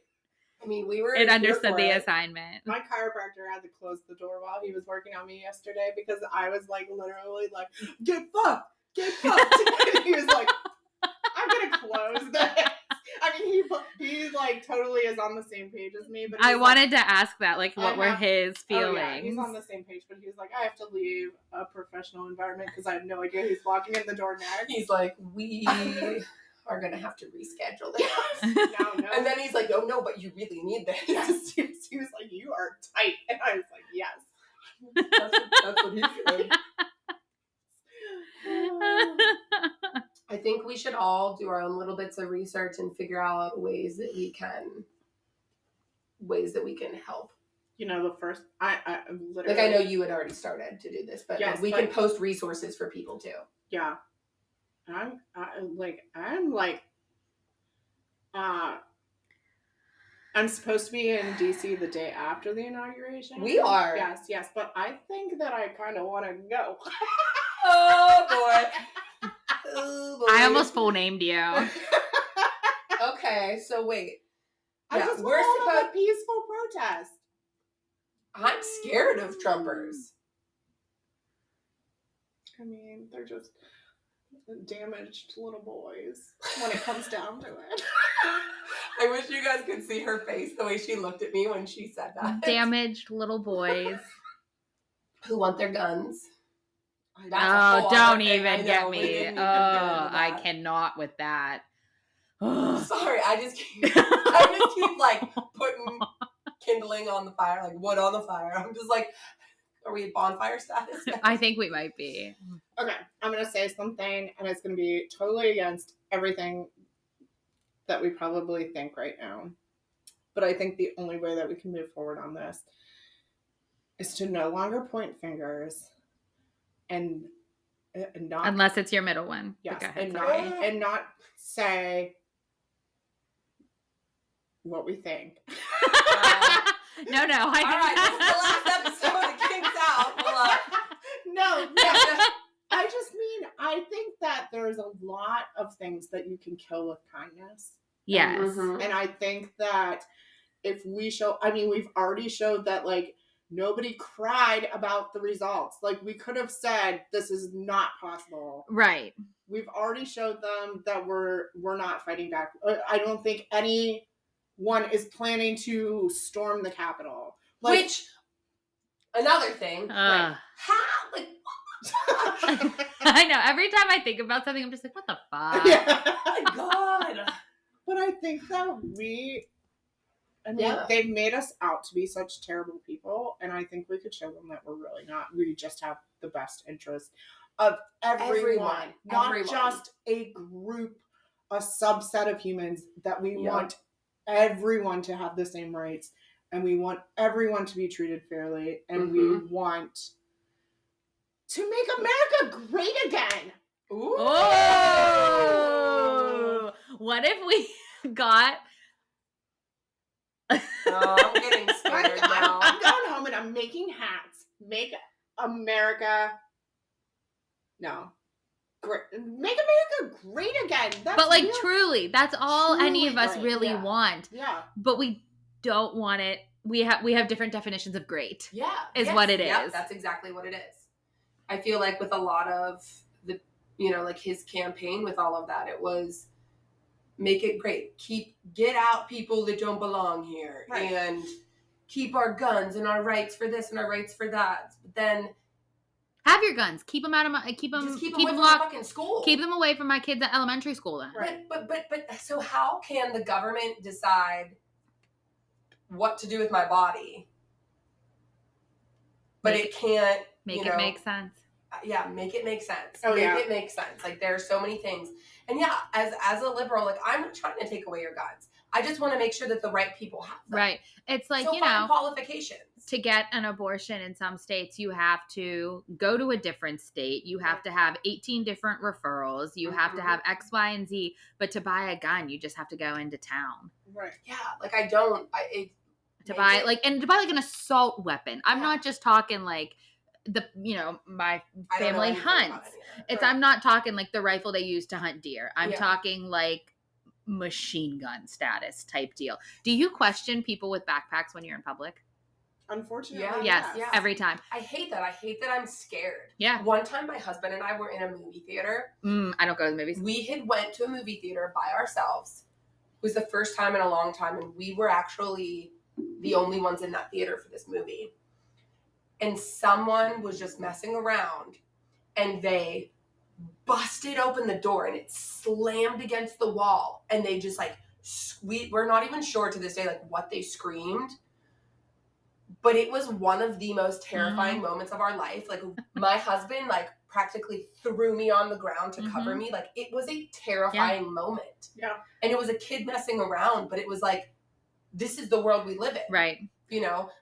I mean, we were It here understood for the it. assignment. my chiropractor had to close the door while he was working on me yesterday because I was like literally like, get fucked. And he was like, I'm gonna close this. I mean, he like totally is on the same page as me, but I he's wanted to ask that, like, what I were have- his Oh, feelings? yeah, he's on the same page, but he was like, I have to leave a professional environment because I have no idea who's walking in the door next. He's like, we are gonna have to reschedule this. No. And then he's like, oh no, but you really need this. Yes, he was like, you are tight. And I was like, yes. That's what he said. I think we should all do our own little bits of research and figure out ways that we can help. You know, the first, I literally. Like I know you had already started to do this, but Yes, like, we but- can post resources for people too. Yeah. I'm supposed to be in DC the day after the inauguration. We are. Yes, but I think that I kind of want to go. Oh boy. Oh boy. I almost full named you. Okay, so wait. I Yeah, just we're want to have supposed- a peaceful protest. I'm scared of Trumpers. I mean, they're just damaged little boys when it comes down to it. I wish you guys could see her face, the way she looked at me when she said that. Damaged little boys. Who want their guns. That's a Oh, whole don't other thing. even I get know, we me. didn't even Oh, get into I that. cannot with that. Sorry, I just keep like putting kindling on the fire, like wood on the fire. I'm just like, are we at bonfire status? I think we might be. Okay, I'm going to say something, and it's going to be totally against everything that we probably think right now. But I think the only way that we can move forward on this is to no longer point fingers and not Unless it's your middle one. yes, But go ahead, and sorry. not say what we think. No. All right, this is the last episode. It Kink's out. No, I just mean, I think that there's a lot of things that you can kill with kindness. Yes. Mhm. And I think that if we show, I mean, we've already showed that, like, nobody cried about the results. Like, we could have said, this is not possible. Right. We've already showed them that we're not fighting back. I don't think anyone is planning to storm the Capitol. Like, Which, another thing, Ugh. how, like, I know. Every time I think about something, I'm just like, what the fuck? yeah. oh my God. But I think that Yeah. they've made us out to be such terrible people, and I think we could show them that we're really not. We just have the best interest of everyone. Not Everyone. just a group, a subset of humans, that we Yep. want everyone to have the same rights, and we want everyone to be treated fairly, and we want to make America great again. Ooh. Oh! What if we got... Oh, I'm getting scared now. I'm going home and I'm making hats. Make America. No. make America great again. That's But like real- truly, that's all any of Truly us great, really yeah. want. Yeah. But we don't want it. We have different definitions of great. Yeah. Is what it Yep, is. that's exactly what it is. I feel like with a lot of the, like his campaign with all of that, it was make it great. Get out people that don't belong here. Right. And keep our guns and our rights for this and our rights for that. But then Have your guns. Keep them out of my. Keep them. just keep Keep them them away from the locked. fucking school. Keep them away from my kids at elementary school. Then. Right. But so how can the government decide what to do with my body? But it can't Make it make sense. Yeah, make it make sense. Oh, make yeah. it make sense. Like there are so many things. And yeah, as a liberal, like I'm not trying to take away your guns. I just want to make sure that the right people have them. Right. It's like, so you find know, qualifications. to get an abortion in some states, you have to go to a different state. You have to have 18 different referrals. You have to have X, Y, and Z. But to buy a gun, you just have to go into town. Right. Yeah, like I don't. To buy an assault weapon. I'm Yeah. not just talking like my family hunts. I'm not talking like the rifle they use to hunt deer. I'm talking like machine gun status type deal. Do you question people with backpacks when you're in public? Unfortunately, Yes, Yeah. every time. I hate that. I hate that I'm scared. Yeah. One time my husband and I were in a movie theater. I don't go to the movies. We had went to a movie theater by ourselves. It was the first time in a long time, and we were actually the only ones in that theater for this movie. And someone was just messing around, and they busted open the door, and it slammed against the wall. And they just like, we're not even sure to this day like what they screamed. But it was one of the most terrifying moments of our life. Like my husband like practically threw me on the ground to cover me. Like it was a terrifying moment. Yeah. And it was a kid messing around, but it was like, this is the world we live in. Right.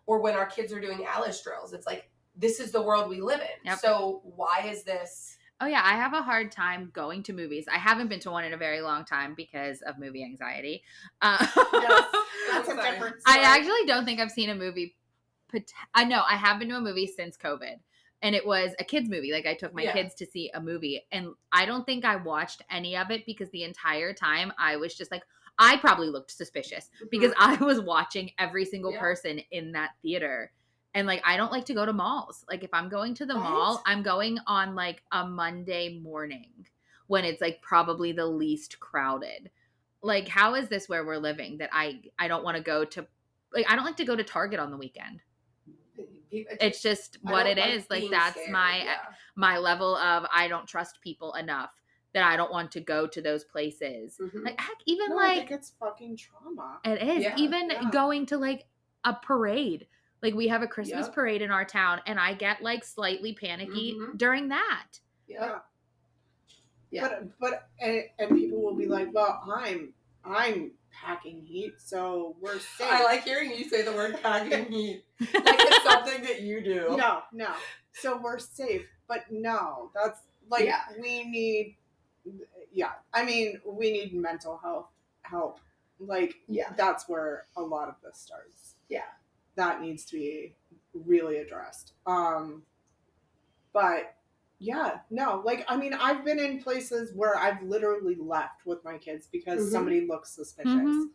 Or when our kids are doing Alice drills, it's like, this is the world we live in. Yep. So why is this? Oh yeah, I have a hard time going to movies. I haven't been to one in a very long time because of movie anxiety. Yes, that's a different story. I actually don't think I've seen a movie. I know I have been to a movie since COVID, and it was a kids movie. Like I took my kids to see a movie, and I don't think I watched any of it because the entire time I was just like, I probably looked suspicious because I was watching every single person in that theater. And like, I don't like to go to malls. Like if I'm going to the mall, I'm going on like a Monday morning when it's like probably the least crowded. Like, how is this where we're living that I don't want to go to, like, I don't like to go to Target on the weekend. It's just what it is. Like that's scared, my level of, I don't trust people enough that I don't want to go to those places. Like heck, even I think it's fucking trauma. It is. Yeah, even going to like a parade. Like we have a Christmas parade in our town, and I get like slightly panicky during that. Yeah. But people will be like, well, I'm packing heat, so we're safe. I like hearing you say the word packing heat. Like it's something that you do. No. So we're safe. But no, that's like we need we need mental health help. Like that's where a lot of this starts. Yeah. That needs to be really addressed. But yeah, no, like, I mean, I've been in places where I've literally left with my kids because somebody looks suspicious.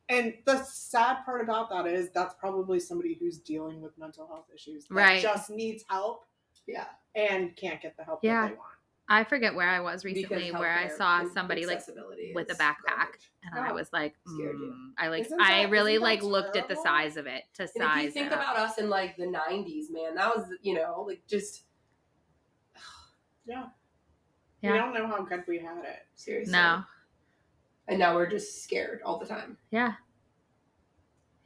And the sad part about that is that's probably somebody who's dealing with mental health issues that just needs help. Yeah. And can't get the help that they want. I forget where I was recently where I saw somebody like with a backpack, and I was like, I really like looked at the size of it to size. And if you think about us in like the 90s, man, that was like just we don't know how good we had it. Seriously. No. And now we're just scared all the time. Yeah.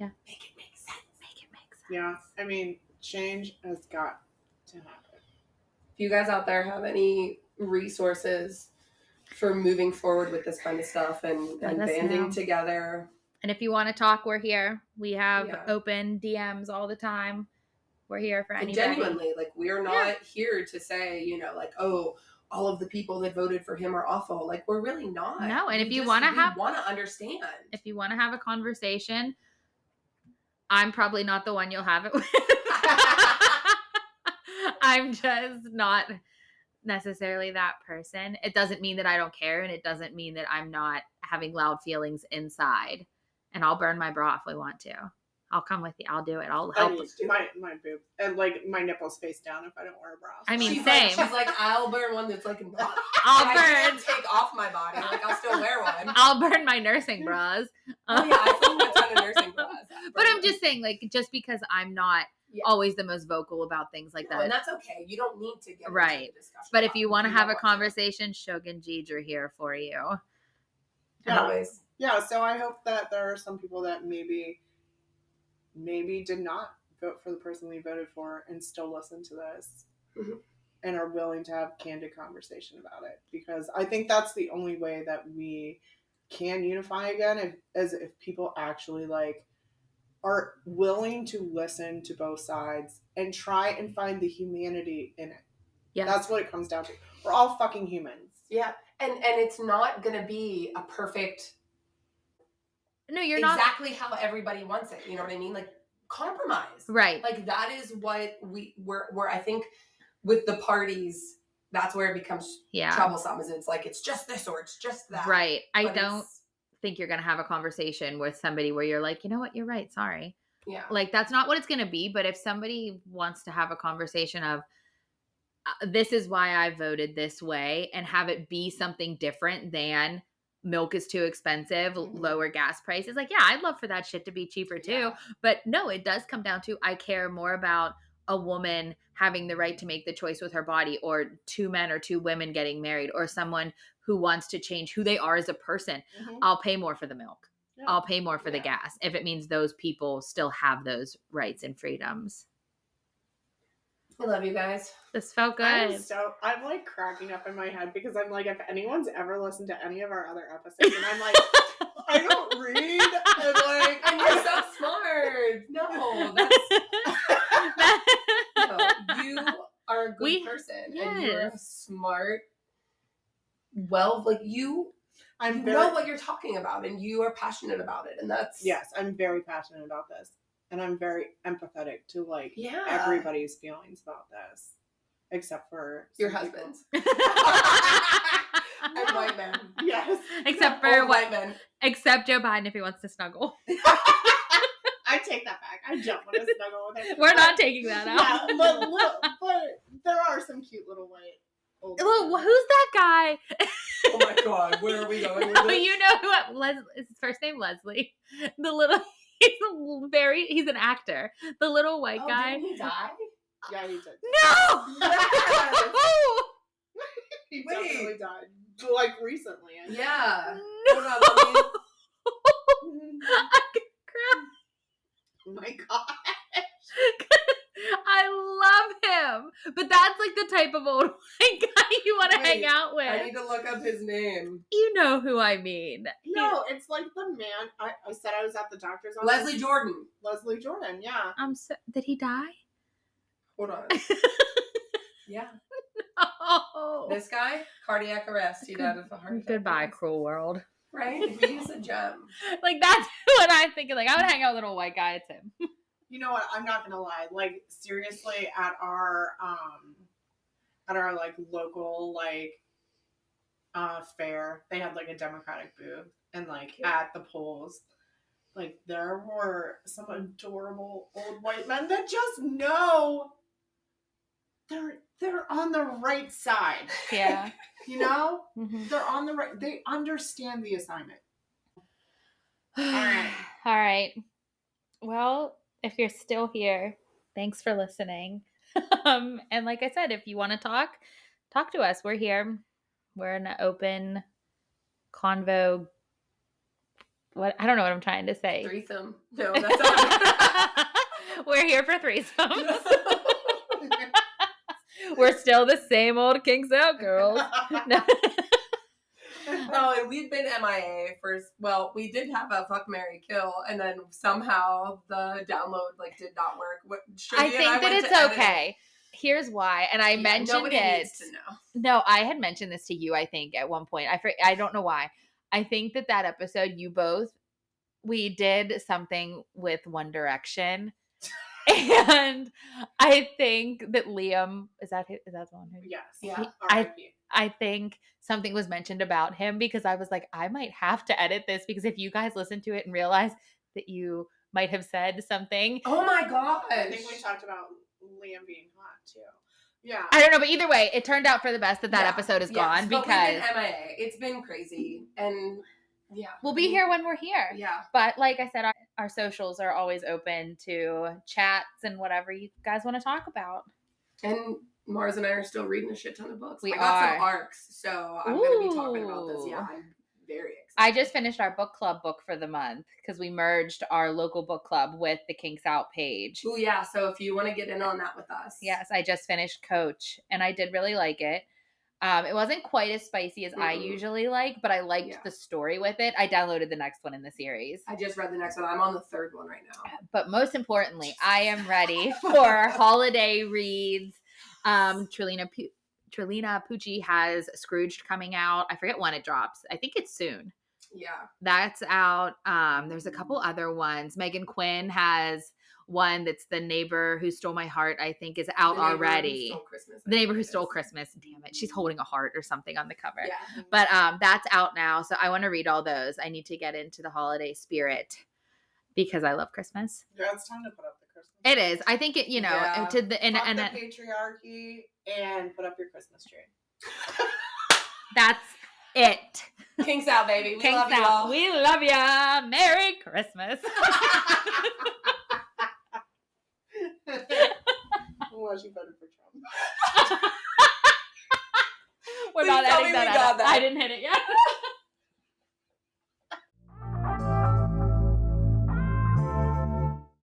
Make it make sense. Make it make sense. Yeah. I mean, change has got to happen. If you guys out there have any resources for moving forward with this kind of stuff and banding together. And if you want to talk, we're here. We have open DMs all the time. We're here for anybody. Genuinely, like we're not here to say, like, oh, all of the people that voted for him are awful. Like we're really not. No, and if you want to understand. If you want to have a conversation, I'm probably not the one you'll have it with. I'm just not necessarily that person. It doesn't mean that I don't care, and it doesn't mean that I'm not having loud feelings inside. And I'll burn my bra if we want to. I'll come with you. I'll do it. I'll help. My boob and like my nipples face down if I don't wear a bra. I mean, she's same. Like, she's like, I'll burn one that's like not. I'll I burn. can't take off my body. Like I'll still wear one. I'll burn my nursing bras. Oh yeah, I filmed a ton of nursing bras. But I'm just saying, like, just because I'm not always the most vocal about things like that. And that's okay. You don't need to get into right. the discussion. But if you want to have a conversation, Shug and Jeej are here for you. Always. Yeah, so I hope that there are some people that maybe did not vote for the person we voted for and still listen to this and are willing to have candid conversation about it, because I think that's the only way that we can unify again, if people actually like are willing to listen to both sides and try and find the humanity in it. Yeah, that's what it comes down to. We're all fucking humans. Yeah, and it's not gonna be a perfect. No, you're exactly how everybody wants it. You know what I mean? Like compromise, right? Like that is what we're I think with the parties, that's where it becomes troublesome. Is it's like it's just this or it's just that, right? I don't think you're gonna have a conversation with somebody where you're like, you know what, you're right, sorry. Yeah, like that's not what it's gonna be. But if somebody wants to have a conversation of this is why I voted this way, and have it be something different than milk is too expensive, lower gas prices. Like, yeah, I'd love for that shit to be cheaper too. Yeah. But no, it does come down to, I care more about a woman having the right to make the choice with her body, or two men or two women getting married, or someone who wants to change who they are as a person. I'll pay more for the milk. Yeah. I'll pay more for the gas if it means those people still have those rights and freedoms. I love you guys. This felt good. I'm like cracking up in my head because I'm like, if anyone's ever listened to any of our other episodes, and I'm like, I don't read, and like, and you're so smart. No, no, you are a good person, and you're a smart. Well, like you know what you're talking about, and you are passionate about it, and that's I'm very passionate about this. And I'm very empathetic to like everybody's feelings about this, except for your husband's and white men. Yes, except for white men. Except Joe Biden if he wants to snuggle. I take that back. I don't want to snuggle with him. We're not taking that out. Yeah, but there are some cute little white. Look, who's that guy? Oh my God, where are we going with this? You know who? Is his first name Leslie? The little. He's an actor. The little white guy. Didn't he die? Yeah, he did. No! Yes. He definitely died. Like recently. Yeah. No. I can cry. Oh my God. I love him. But that's like the type of old white guy you want to hang out with. I need to look up his name. You know who I mean. No, it's like the man. I said I was at the doctor's office. Leslie Jordan. Leslie Jordan, yeah. Did he die? Hold on. Yeah. No. This guy, cardiac arrest. He died of a heart attack. Goodbye, cruel world. Right? He's a gem. Like, that's what I'm thinking. Like, I would hang out with a little white guy. It's him. You know what? I'm not gonna lie. Like, seriously, at our like local like fair, they had like a Democratic booth, and like at the polls, like there were some adorable old white men that just know they're on the right side. Yeah. You know? Mm-hmm. They're on the right, they understand the assignment. All right. Well, if you're still here, thanks for listening. And like I said, if you want to talk to us. We're here. We're an open convo. What? I don't know what I'm trying to say. Threesome. No, that's not. We're here for threesomes. We're still the same old Kinks Out girls. No. Oh, and we've been MIA we did have a fuck, marry, kill, and then somehow the download did not work. I think that it's okay. Here's why, and I mentioned it. Needs to know. No, I had mentioned this to you, I think, at one point. I don't know why. I think that episode, we did something with One Direction. And I think that Liam, is that the one? Yes. Yeah. I think something was mentioned about him because I was like, I might have to edit this because if you guys listen to it and realize that you might have said something. Oh my gosh. I think we talked about Liam being hot too. Yeah. I don't know, but either way, it turned out for the best that Yeah. episode is gone But because we've been MIA. It's been crazy. And yeah. we'll be here when we're here. Yeah. But like I said, our socials are always open to chats and whatever you guys want to talk about. And Mars and I are still reading a shit ton of books. We I got are. some ARCs, so I'm going to be talking about those. Yeah, Ooh. I'm very excited. I just finished our book club book for the month because we merged our local book club with the Kinks Out page. Oh yeah, so if you want to get in on that with us. Yes, I just finished Coach and I did really like it. It wasn't quite as spicy as I usually like, but I liked the story with it. I downloaded the next one in the series. I just read the next one. I'm on the third one right now. But most importantly, I am ready for holiday reads. Trelina Pucci has Scrooged coming out. I forget when it drops. I think it's soon. Yeah. That's out. There's a couple other ones. Megan Quinn has one that's The Neighbor Who Stole My Heart, I think is out already. The Neighbor Who Stole Christmas. Damn it. She's holding a heart or something on the cover. Yeah. But that's out now. So I want to read all those. I need to get into the holiday spirit because I love Christmas. Yeah, it's time to put up the Christmas tree. It is. I think it, you know, to the and the patriarchy and put up your Christmas tree. That's it. Kinks out, baby. We love you all. We love ya. Merry Christmas. Well, she voted for Trump. We're not adding that out. I didn't hit it yet.